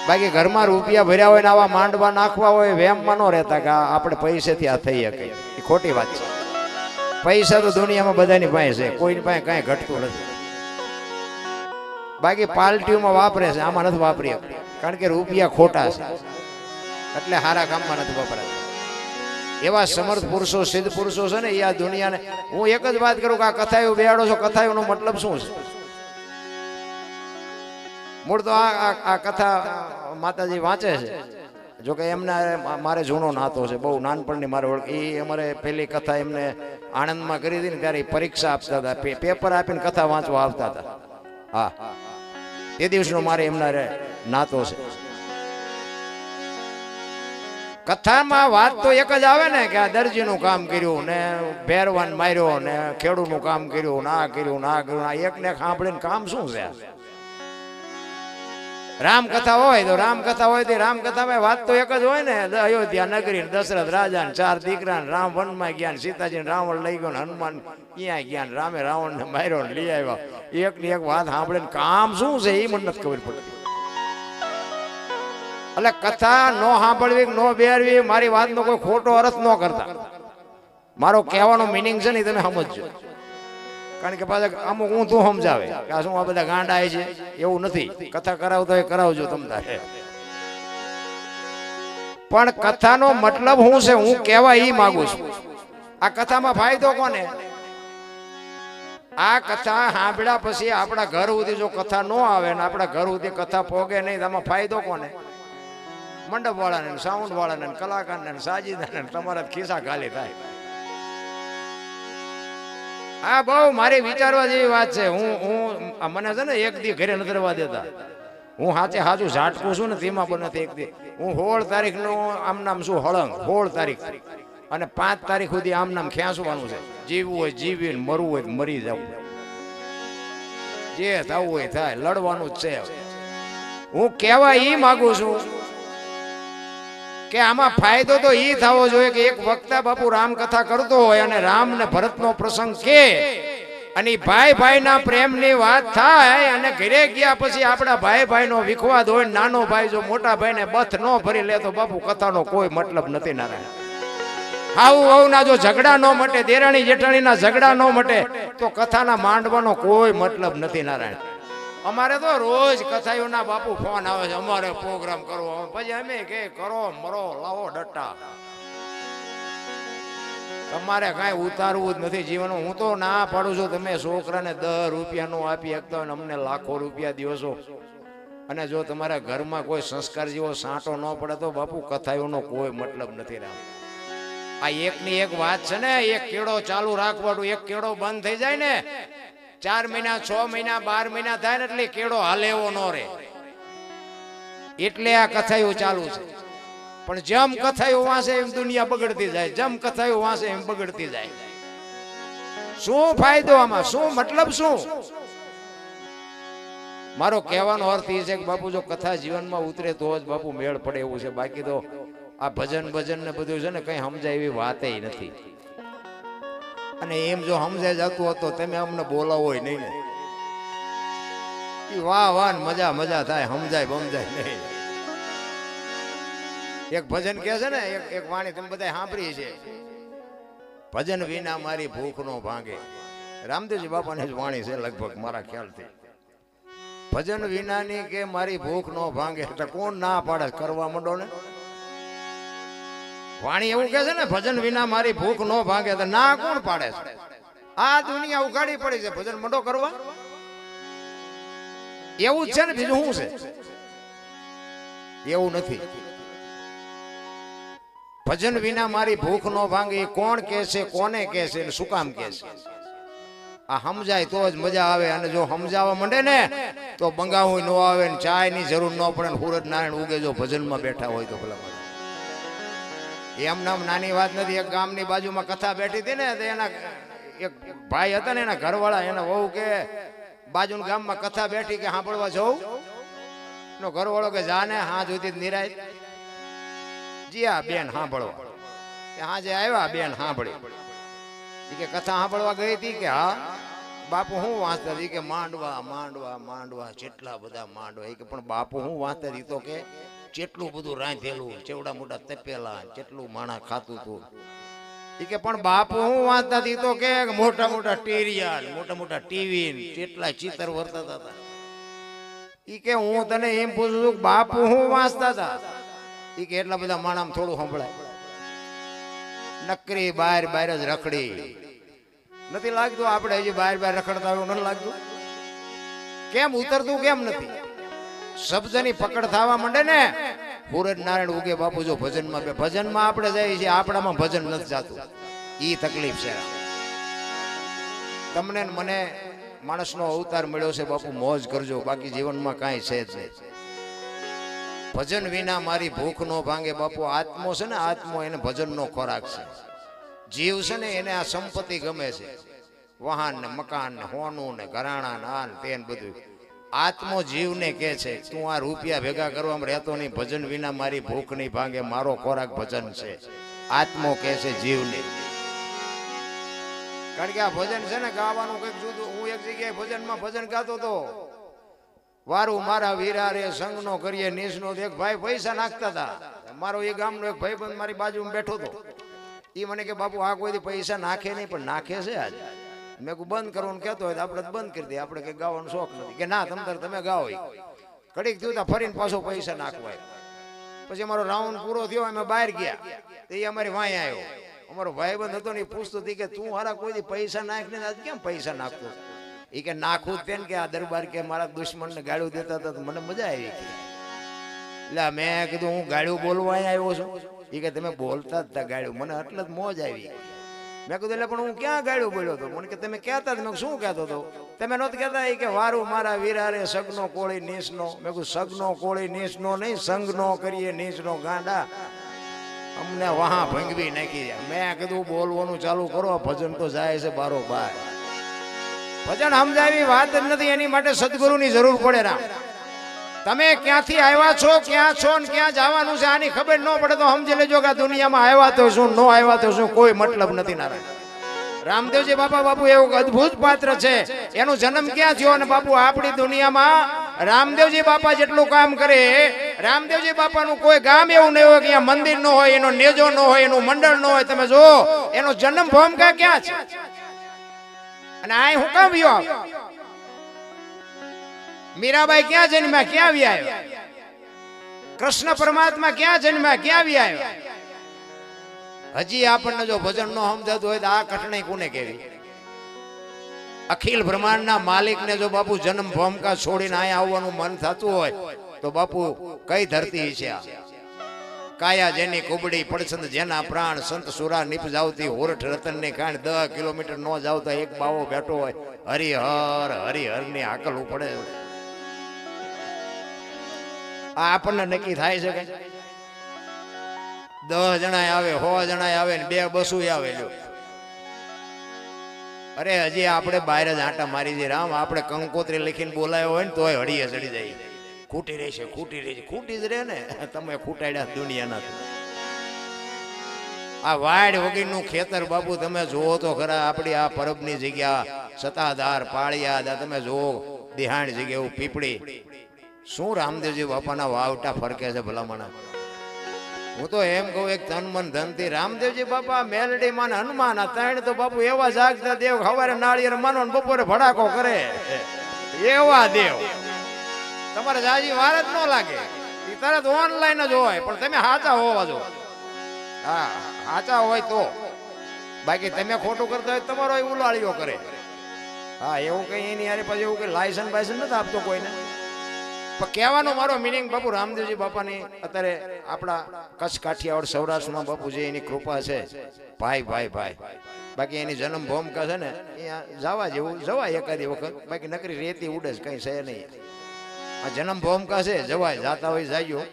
બાકી ઘરમાં રૂપિયા ભર્યા હોય ને આવા માંડવા નાખવા હોય વેમમાં ન રહેતા કે આપણે પૈસેથી આ થઈ શકે, એ ખોટી વાત છે. પૈસા તો દુનિયામાં બધાની પાસે છે, કોઈની પાસે કાંઈ ઘટતું નથી. બાકી પાર્ટીઓમાં વાપરે છે, આમાં નથી વાપરી શકતા, કારણ કે રૂપિયા ખોટા છે એટલે સારા કામમાં નથી વપરાતા. એવા સમર્થ પુરુષો સિદ્ધ પુરુષો છે ને એ આ દુનિયાને, હું એક જ વાત કરું કે આ કથાયું બેહાડો છો, કથાયુંનો મતલબ શું છે? મૂળ તો આ કથા માતાજી વાંચે છે, જોકે એમના મારે જૂનો નાતો છે, બહુ નાનપણની મારે ઓળખ. એ અમારે પહેલી કથા એમને આણંદમાં કરી હતી ને ત્યારે પરીક્ષા આપતા હતા, પેપર આપીને કથા વાંચવા આવતા હતા. હા, એ દિવસનો મારે એમના નાતો છે. કથામાં વાત તો એક જ આવે ને કે આ દરજીનું કામ કર્યું ને ભેરવાન માર્યો ને ખેડૂતનું કામ કર્યું, ના કર્યું, ના કર્યું. એક ને સાંભળીને કામ શું છે? રામકથા હોય તો રામકથા હોય તો રામકથામાં વાત તો એક જ હોય ને. અયોધ્યા નગરી, દશરથ રાજા, 4 દીકરા, રામ વનમાં ગયા, સીતાજી રાવણ લઈ ગયો, હનુમાન ક્યાં ગયા, રામે રાવણ ને માર્યો ને લઈ આવ્યા. એક ની એક વાત સાંભળીને કામ શું છે એ મને નથી ખબર પડતી. એટલે કથા નો સાંભળવી, નો બેરવી, મારી વાતનો કોઈ ખોટો અર્થ ન કરતા. મારો કહેવાનો મિનિંગ છે ને તમે સમજજો. કારણ કે પાછા અમુક હું તું સમજાવે કે શું આ બધા ગાંડા છે, એવું નથી. કથા કરાવતો હોય કરાવજો તમતારે, પણ કથાનો મતલબ શું છે હું કહેવા ઈ માંગુ છું. આ કથામાં ફાયદો કોને? આ કથા સાંભળ્યા પછી આપણા ઘર સુધી જો કથા ન આવે ને આપણા ઘર સુધી કથા પોગે નહીં, તો આમાં ફાયદો કોને? મંડપ વાળાને, સાઉન્ડ વાળાને, કલાકારને, સાજીદાને, તમારા ખિસ્સા ખાલી થાય. આ બહુ મારી વિચારવા જેવી વાત છે. હું મને છે ને એક દી ઘરે નથી રહેવા દેતા. હું સાચે સાચું ઝાટકું છું ને તેમાં પણ નથી. એક દી હું 16 તારીખનું આમ નામ શું હળંગ, 16 તારીખ અને 5 તારીખ સુધી આમ નામ ખેંચવાનું છે. જીવવું હોય જીવીને, મરવું હોય મરી જવું, જે થવું હોય થાય, લડવાનું જ છે. હું કહેવા ઈ માંગુ છું કે આમાં ફાયદો તો ઈ થવો જોઈએ કે એક વક્તા બાપુ રામકથા કરતો હોય અને રામ ને ભરતનો પ્રસંગ કે અને ભાઈ ભાઈના પ્રેમની વાત થાય અને ઘરે ગયા પછી આપણા ભાઈ ભાઈનો વિખવાદ હોય, નાનો ભાઈ જો મોટા ભાઈને બથ ન ભરી લે તો બાપુ કથાનો કોઈ મતલબ નથી. નારાયણ આવું આવુંના જો ઝઘડા ન મટે, દેરાણી જેઠાણીના ઝઘડા ન મટે તો કથાના માંડવાનો કોઈ મતલબ નથી. નારાયણ અમારે તો રોજ કથાયુના બાપુ ફોન આવે છે, અમારે પ્રોગ્રામ કરવો. પછી અમે કે કરો મરો લાવો ડટ્ટા, તમારે કાંઈ ઉતારવું જ નથી જીવનમાં. હું તો ના પાડું છું, તમે છોકરાને 10 રૂપિયાનું આપી શકતા હોય ને અમને લાખો રૂપિયા દ્યો છો, અને જો તમારા ઘરમાં કોઈ સંસ્કાર જેવો સાંટો ન પડે તો બાપુ કથાયુનો કોઈ મતલબ નથી. રામ આ એકની એક વાત છે ને, એક કેળો ચાલુ રાખવાનું, એક કેળો બંધ થઈ જાય ને 4 મહિના 6 મહિના 12 મહિના થાય ને એટલે કેળો હાલે એવો ન રહે. એટલે આ કથાયું ચાલુ છે. પણ જેમ કથાયું વાંચે એમ દુનિયા બગડતી જાય, જેમ કથાયું વાંચે એમ બગડતી જાય. શું ફાયદો આમાં? શું મતલબ? શું મારો કહેવાનો અર્થ એ છે કે બાપુ જો કથા જીવનમાં ઉતરે તો જ બાપુ મેળ પડે એવું છે. બાકી તો આ ભજન ને બધું છે ને કઈ સમજાય એવી વાતે નથી. અને એમ જો સમજાય જતું હતો તમે અમને બોલાવો નહીં ને, વાહ વાહ મજા થાય, સમજાય બમજાય નહીં. એક ભજન કે છે ને, એક વાણી તમે બધા સાંભળી છે, ભજન વિના મારી ભૂખ નો ભાંગે. રામદેવજી બાપાની જ વાણી છે લગભગ મારા ખ્યાલથી. ભજન વિનાની કે મારી ભૂખ નો ભાંગે, એટલે કોણ ના પાડે? કરવા માંડો ને. વાણી એવું કે છે ને, ભજન વિના મારી ભૂખ નો ભાંગે, તો ના કોણ પાડે છે? આ દુનિયા ઉઘાડી પડી છે ભજન મંડો કરવા. એવું જ છે ને, બીજું શું છે? એવું નથી. ભજન વિના મારી ભૂખ નો ભાંગે કોણ કે છે, કોને કે છે, શું કામ કે છે? આ સમજાય તો જ મજા આવે. અને જો સમજાવવા માંડે ને તો બંગાવું ન આવે ને ચાય ની જરૂર ન પડે ને સૂરજ નારાયણ ઉગે જો ભજનમાં બેઠા હોય તો. ભલા એમ નામ નાની વાત નથી. એક ગામની બાજુમાં કથા બેઠી હતી ને, એના એક ભાઈ હતા ને, એના ઘરવાળા એના વહુ કે બાજુના ગામમાં કથા બેઠી કે સાંભળવા જવું. એનો ઘરવાળો કે જાને હા જોતી નિરાય. જી આ બેન સાંભળવા. હા જે આવ્યા બેન સાંભળી કે કથા સાંભળવા ગઈ હતી કે હા. બાપુ હું વાંચતા હતી કે માંડવા માંડવા માંડવા કેટલા બધા માંડવા એ કે પણ બાપુ હું વાંચતા હતી તો કે કેટલું બધું રાંધેલું ચેવડા મોટા તપેલા કેટલું માણા ખાતું હતું એ કે પણ બાપુ હું વાંચતા હતી તો કે મોટા મોટા ટેરિયા મોટા મોટા ટીવી કેટલા ચિત્ર વર્તતા હતા ઈ કે હું તને એમ પૂછું છું બાપુ હું વાંચતા હતા ઈ કે એટલા બધા માણામાં થોડું સંભળાય નકરી બહાર બહાર જ રખડી નથી લાગતું આપણે હજી બહાર બહાર રખડતા એવું નથી લાગતું કેમ ઉતરતું કેમ નથી શબ્દની પકડ થવા માંડે ને પૂરજ નારાયણ ઉગે બાપુ જો ભજનમાં બે ભજનમાં આપણે જઈએ છીએ આપણામાં ભજન નથી જાતું ઈ તકલીફ છે તમને મને માણસનો અવતાર મળ્યો છે બાપુ મોજ કરજો બાકી જીવનમાં કાંઈ છે જ નહીં ભજન વિના મારી ભૂખ નો ભાંગે બાપુ આત્મો છે ને આત્મો એને ભજનનો ખોરાક છે જીવ છે ને એને આ સંપત્તિ ગમે છે વાહન ને મકાન ને હોનું ને ઘરાણા ને આ ને તે બધું આત્મો જીવને કહે છે તું આ રૂપિયા ભેગા કરવામાં રહેતો નહીં ભજન વિના મારી ભૂખ નહીં ભાંગે મારો ખોરાક ભજન છે આત્મો કહે છે જીવને કારણ કે આ ભજન છે ને ગાવાનું કઈક જુદું હું એક જગ્યાએ ભજનમાં ભજન ગાતો હતો વારું મારા વીરા રે સંગનો કરીએ નીચનો એક ભાઈ પૈસા નાખતા હતા મારો એ ગામનો એક ભાઈ બંધ મારી બાજુમાં બેઠો હતો એ મને કે બાપુ આ કોઈ પૈસા નાખે નહીં પણ નાખે છે આજે મેં કહું બંધ કરવાનું કહેતો હોય તો આપણે બંધ કરી દઈએ આપણે કઈ ગાવાનો શોખ નથી કે ના તમે ગાઓ ઘડીક થયું ફરીને પાછો પૈસા નાખવાય પછી અમારો રાઉન્ડ પૂરો થયો અમે બહાર ગયા તો એ અમારી વાંય આવ્યો અમારો ભાઈબંધ હતો ને એ પૂછતો હતી કે તું હારા કોઈ પૈસા નાખને આજ કેમ પૈસા નાખતો એ કે નાખું તે કે આ દરબાર કે મારા દુશ્મનને ગાળું દેતા હતા તો મને મજા આવી એટલે મેં કીધું હું ગાળું બોલવા આવ્યો છું એ કે તમે બોલતા જ હતા ગાળું મને એટલે જ મોજ આવી મેં કીધું એટલે પણ હું ક્યાં ગાળું બોલ્યો હતો મને કે તમે કહેતા મેં શું કહેતો હતો તમે નહોતા કહેતા એ કે વારું મારા વીરા રે સગનો કોળી નીચનો મેં કીધું સગનો કોળી નીચનો નહીં સંગનો કરીએ નીચનો ગાંડા અમને વહા ભંગવી નાખી મેં કીધું બોલવાનું ચાલુ કરો ભજન તો જાય છે બારોબાર ભજન સમજાવી વાત જ નથી એની માટે સદગુરુની જરૂર પડે રામ તમે ક્યાંથી આવ્યા છો ક્યાં છો ને ક્યાં જવાનું છે આની ખબર ન પડે તો સમજી લેજો કે આ દુનિયામાં આવ્યા તો શું ન આવ્યા તો શું કોઈ મતલબ નથી નારાયણ રામદેવજી બાપુ એવું અદ્ભુત પાત્ર છે એનો જન્મ ક્યાં થયો અને બાપુ આપણી દુનિયામાં રામદેવજી બાપા જેટલું કામ કરે રામદેવજી બાપાનું કોઈ ગામ એવું નહીં હોય કે અહીંયા મંદિર ન હોય એનો નેજો ન હોય એનું મંડળ ન હોય તમે જો એનો જન્મ ભૂમિકા ક્યાં છે અને આ હું કામ આવ્યો મીરાબાઈ ક્યાં જન્મ્યા ક્યાં આવ્યા કૃષ્ણ પરમાત્મા ક્યાં જન્મ્યા ક્યાં આવ્યા હજી આપણને જો ભજન નો સમજાતું હોય તો આ કઠણાઈ કોને કેવી અખિલ બ્રહ્માંડના માલિકને જો બાપુ જન્મ ભૂમિકા છોડીને અહીંયા આવવાનું મન થતું હોય તો બાપુ કઈ ધરતી છે આ કાયા જેની કુબડી પડછંદ જેના પ્રાણ સંત સુરા નિપજાવતી હોરઠ રતન ની કાંડ 10 કિલોમીટર નો જાવતા એક બાવો બેઠો હોય હરિહર ની હાકલ ઉપડે આ આપણને નક્કી થાય છે કે 10 જણા આવે 100 જણા આવે ને 2 બસો આવે લ્યો અરે હજી આપણે બહાર જ આંટા મારી દે રામ આપણે કંકોત્રી લખીને બોલાયો હોય ને તોય હળીએ ચડી જાય ખૂટી રહેશે ખૂટી જ રહે ને તમે ખૂટાડ્યા દુનિયાના આ વાડ વગરનું ખેતર બાપુ તમે જોવો તો ખરા આપણી આ પરબની જગ્યા સતાધાર પાળિયા તમે જોવો દિહાણ જગ્યા એવું પીપળી શું રામદેવજી બાપાના વાવટા ફરકે છે ભલામણા હું તો એમ કહું એક તન મન ધન થી રામદેવજી બાપા મેલડી માં હનુમાન આ ત્રણ તો બાપુ એવા જાગતા દેવ સવારે નાળિયેર માનો ને બપોરે ભડાકો કરે એવા દેવ તમારે જાજી વાર જ ન લાગે એ તરત ઓનલાઈન જ હોય પણ તમે સાચા હોવા જો હા સાચા હોય તો બાકી તમે ખોટું કરતા હોય તમારો ઉલાળીઓ કરે હા એવું કઈ એની યાર પછી એવું કઈ લાયસન્સ બાયસન્સ નથી આપતો કોઈને પણ કહેવાનો મારો મિનિંગ બાપુ રામદેવજી બાપાની અત્યારે આપણા કચ્છ કાઠિયાવાડ સૌરાષ્ટ્રમાં બાપુજી એની કૃપા છે ભાઈ બાકી એની જન્મ ભૂમિકા છે ને અહીંયા જવા જેવું જવાય એકાદી વખત બાકી નકરી રેતી ઉડે જ કઈ છે નહીં આ જન્મ ભૂમિકા છે જવાય જાતા હોય જાયો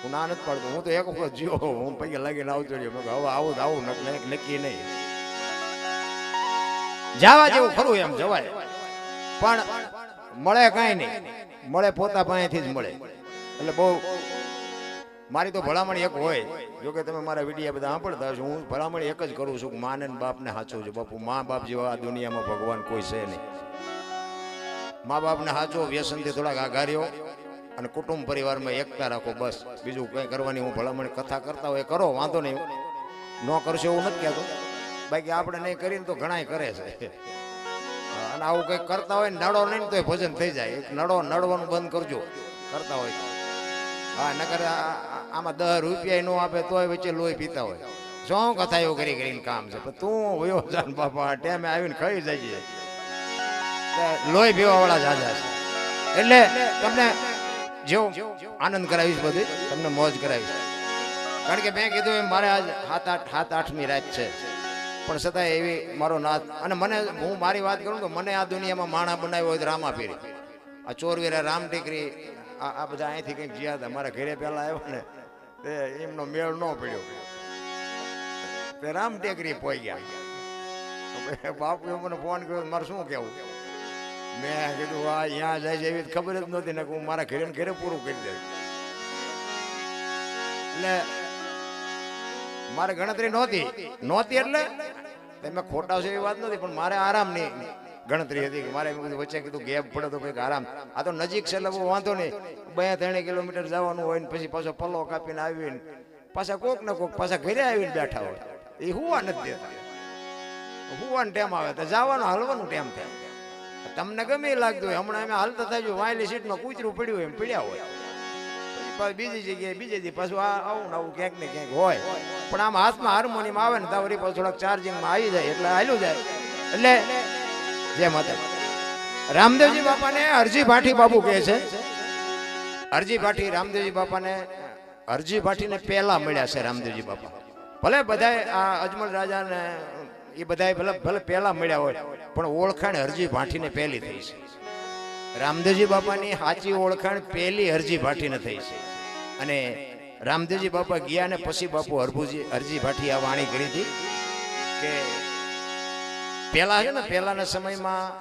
હું ના નથી પાડતો હું તો એક વખત જીવો હું પૈકી લાગીને આવતો રહ્યો હવે આવું નક્કી નહીં જવા જેવું ખરું એમ જવાય પણ મળે કઈ નહીં મળે પોતા પાસેથી જ મળે એટલે બહુ મારી તો ભલામણ એક હોય જોકે તમે મારા વિડીયા બધા સાંભળતા હશો હું ભલામણ એક જ કરું છું કે માને બાપને સાચું છું બાપુ મા બાપ જેવા આ દુનિયામાં ભગવાન કોઈ છે નહીં મા બાપને સાચો, વ્યસનથી થોડાક આઘાર્યો અને કુટુંબ પરિવારમાં એકતા રાખો, બસ. બીજું કંઈ કરવાની હું ભલામણ, કથા કરતા હોય કરો, વાંધો નહીં, ન કરશો એવું નથી કહેતો. બાકી આપણે નહીં કરીને તો ઘણાય કરે છે. અને આવું કંઈક કરતા હોય ને નડો નહીં તો ભજન થઈ જાય. નડવાનું બંધ કરજો કરતા હોય. હા, નકર આમાં 10 રૂપિયા ન આપે તોય વચ્ચે લોહી પીતા હોય. શું કથા એવું કરીને કામ છે? પણ તું વયો જાન બાપા, ટેમે આવીને ખાઈ જાય. લોહી પીવા વાળા જાજા છે. એટલે તમને જેવું આનંદ કરાવીશ, બધું તમને મોજ કરાવીશ. કારણ કે મેં કીધું એમ મારે આજ 7-8મી રાત છે, પણ છતાં એવી મારો નાથ. અને મને, હું મારી વાત કરું તો મને આ દુનિયામાં માણા બનાવ્યો હોય તો રામાપીરી, આ ચોરવીરા, રામ ટેકરી, આ બધા અહીંથી કંઈક જ્યાં હતા. મારા ઘરે પહેલા આવ્યો ને તે એમનો મેળ ન પડ્યો, તે રામ ટેકરી પોઈ ગયા. બાપુએ મને ફોન કર્યો, મારે શું કેવું? મેં કીધું આ અહીંયા જાય છે એવી ખબર જ નહોતી ને, હું મારા ઘરે પૂરું કરી દઉં. એટલે મારે ગણતરી નહોતી એટલે તમે ખોટા છો એવી વાત નથી, પણ મારે આરામની ગણતરી હતી કે મારે વચ્ચે કીધું ગેપ પડે તો કંઈક આરામ. આ તો નજીક છે એટલે બહુ વાંધો નહીં. 2-3 કિલોમીટર જવાનું હોય ને પછી પાછો પલ્લો કાપીને આવીને પાછા કોક ને કોક પાછા ઘરે આવીને બેઠા હોય. એ હુવા નથી દેતા. હુવાનો ટાઈમ આવે તો જવાનું, હાલવાનું ટાઈમ થાય. તમને ગમે લાગતું હોય, હમણાં અમે હાલતા થાય વાયલી સીટમાં કૂતરું પડ્યું એમ પડ્યા હોય. બીજી જગ્યાએ બીજે દી પાછું આવું આવું ક્યાંક ને ક્યાંક હોય. પણ આમ હાથમાં હાર્મોનિયમ આવે ને તો વળી પાછું થોડાક ચાર્જિંગમાં આવી જાય એટલે હાલ્યું જાય. એટલે જય માતા. રામદેવજી બાપાને હરજી ભાટી બાપુ કહે છે. હરજી ભાટી રામદેવજી બાપાને, હરજી ભાટીને પહેલા મળ્યા છે રામદેવજી બાપા. ભલે બધાય આ અજમલ રાજા ને એ બધા ભલે પહેલા મળ્યા હોય, પણ ઓળખાણ હરજી ભાટીને પહેલી થઈ છે. રામદેવજી બાપાની સાચી ઓળખાણ પહેલી હરજી ભાટીને થઈ છે. અને રામદેવજી બાપા ગયા ને પછી બાપુ હરજી ભાટી આ વાણી કરી હતી કે પેલા છે ને, પહેલાના સમયમાં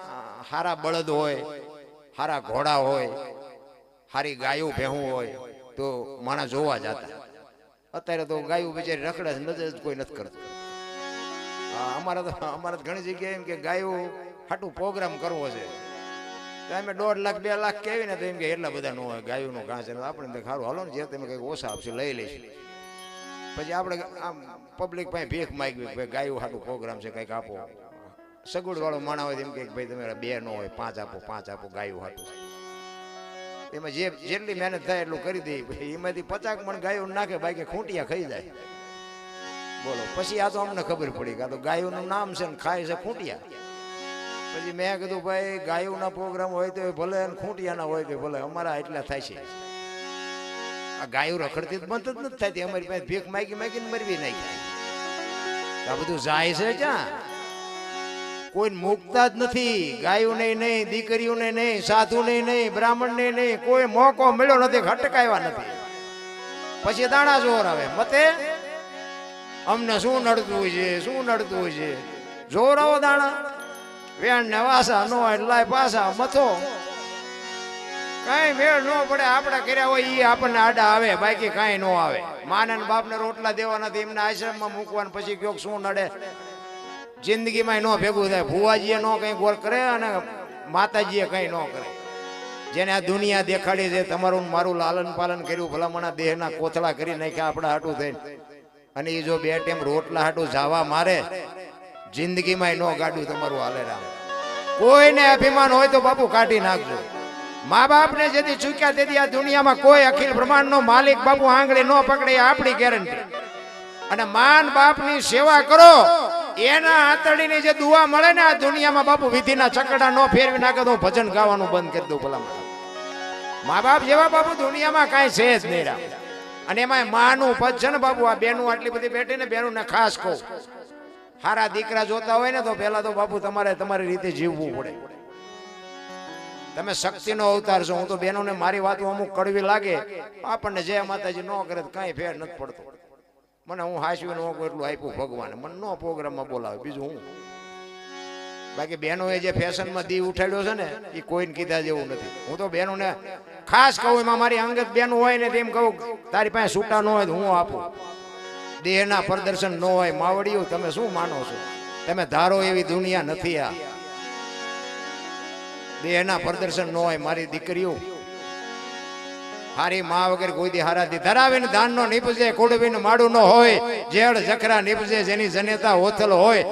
હારા બળદ હોય, હારા ઘોડા હોય, હારી ગાયું ભેહું હોય તો માણસ જોવા જતા. અત્યારે તો ગાયું બિચારી રખડે છે, નજર કોઈ નથી કરતું. અમારા ઘણી જગ્યાએ એમ કે ગાયું હાટું પ્રોગ્રામ કરવો છે, અમે 1.5 લાખ 2 લાખ કેવી ને તો એમ કે એટલા બધા ન હોય ગાયું નું ઘાસ. આપણે સારું હાલો ને, જે તમે કંઈક ઓછા આપશે લઈ લઈશું. પછી આપણે આમ પબ્લિક પાસે ભીખ માગવી, ભાઈ ગાયું હાટું પ્રોગ્રામ છે કંઈક આપો. સગવડ વાળો માણા હોય એમ કે ભાઈ તમે 2 ન હોય 5 આપો ગાયું હાટું. એમાં જેટલી મહેનત થાય એટલું કરી દે. એમાંથી 50 મણ ગાયું નાખે, બાકી ખૂંટિયા ખાઈ જાય. બોલો, પછી આ તો અમને ખબર પડી કે આ તો ગાયુંનું નામ છે ને ખાય છે ખૂંટિયા. પછી મેં કીધું ભાઈ ગાયુંના પ્રોગ્રામ હોય તો ભલે, ખૂંટિયાના હોય તો ભલે, અમારા એટલા થાય છે. આ ગાયું રખડતી બંધ જ નથી થતી. અમારી પાસે ભીખ માગીને મરવી નાખી. આ બધું જાય છે ક્યાં? કોઈ મુકતા જ નથી. ગાયુંને નહીં, દીકરીઓને નહીં, સાધુને નહીં, બ્રાહ્મણને નહીં, કોઈ મોકો મળ્યો નથી, હટકાવ્યા નથી. પછી દાણા જોર આવે મતે અમને શું નડતું હોય છે, જોર આવો દાણા વેણ ને વાસા નો એટલે પાછા મથો. કઈ વેળ ન પડે. આપણે કર્યા હોય એ આપણને આડા આવે, બાકી કઈ ન આવે. માને બાપને રોટલા દેવા નથી, એમને આશ્રમમાં મૂકવાનું. પછી કયો શું નડે? જિંદગીમાં ન ભેગું થાય. ભુવાજીએ નો કઈ ગોળ કરે અને માતાજીએ કઈ ન કરે. જેને આ દુનિયા દેખાડી છે, તમારું મારું લાલન પાલન કર્યું, ભલામણા દેહના કોથળા કરી નાખ્યા આપણા હાટું થઈને, અને એ જો 2 ટાઈમ રોટલા હાટું જાવા મારે, જિંદગીમાં નો ગાડું તમારું હાલે. રામ કોઈને અભિમાન હોય તો બાપુ કાઢી નાખજો. મા બાપને જેથી ચૂક્યા તેથી આ દુનિયામાં કોઈ અખિલ બ્રહ્માંડ નો માલિક બાપુ આંગળી ન પકડે, આપણી ગેરંટી. અને માન બાપની સેવા કરો, એના આંતરડીની જે દુઆ મળે ને આ દુનિયામાં બાપુ વિધિના ચકડા ન ફેરવી નાખે તો ભજન ગાવાનું બંધ કરી દઉં. ભલા મા બાપ જેવા બાપુ દુનિયામાં કાંઈ છે જ નહીં. રામ અને એમાં માનું પદ છે ને બાપુ. આ બેનું આટલી બધી બેઠી ને, બેનું ને ખાસ કહું, હારા દીકરા જોતા હોય ને તો પેલા તો બાપુ તમારે તમારી રીતે જીવવું પડે. તમે શક્તિનો અવતાર છો. હું તો બહેનોને મારી વાતો અમુક કડવી લાગે, આપણને જય માતાજી ન કરે તો કાંઈ ફેર નથી પડતો. મને હું હાસવી ન એટલું આપ્યું ભગવાને, મને નો પ્રોગ્રામમાં બોલાવે, બીજું હું. બાકી બહેનોએ જે ફેશનમાં દી ઉઠાડ્યો છે ને એ કોઈને કીધા જેવું નથી. હું તો બહેનોને ખાસ કહું, એમાં મારી અંગત બહેનો હોય ને તેમ કહું, તારી પાસે છૂટા ન હોય તો હું આપું. દેહના પ્રદર્શન ન હોય. માવડીઓ તમે શું માનો છો? તમે ધારો એવી દુનિયા નથી. આ દેહના પ્રદર્શન ન હોય મારી દીકરીઓ હારી માં વગર કોઈ દી હારાથી ધરાવીને દાન નો નીપજે કુડવીને માડું ન હોય જેડ જખરા નીપજે જેની જનેતા હોથલ હોય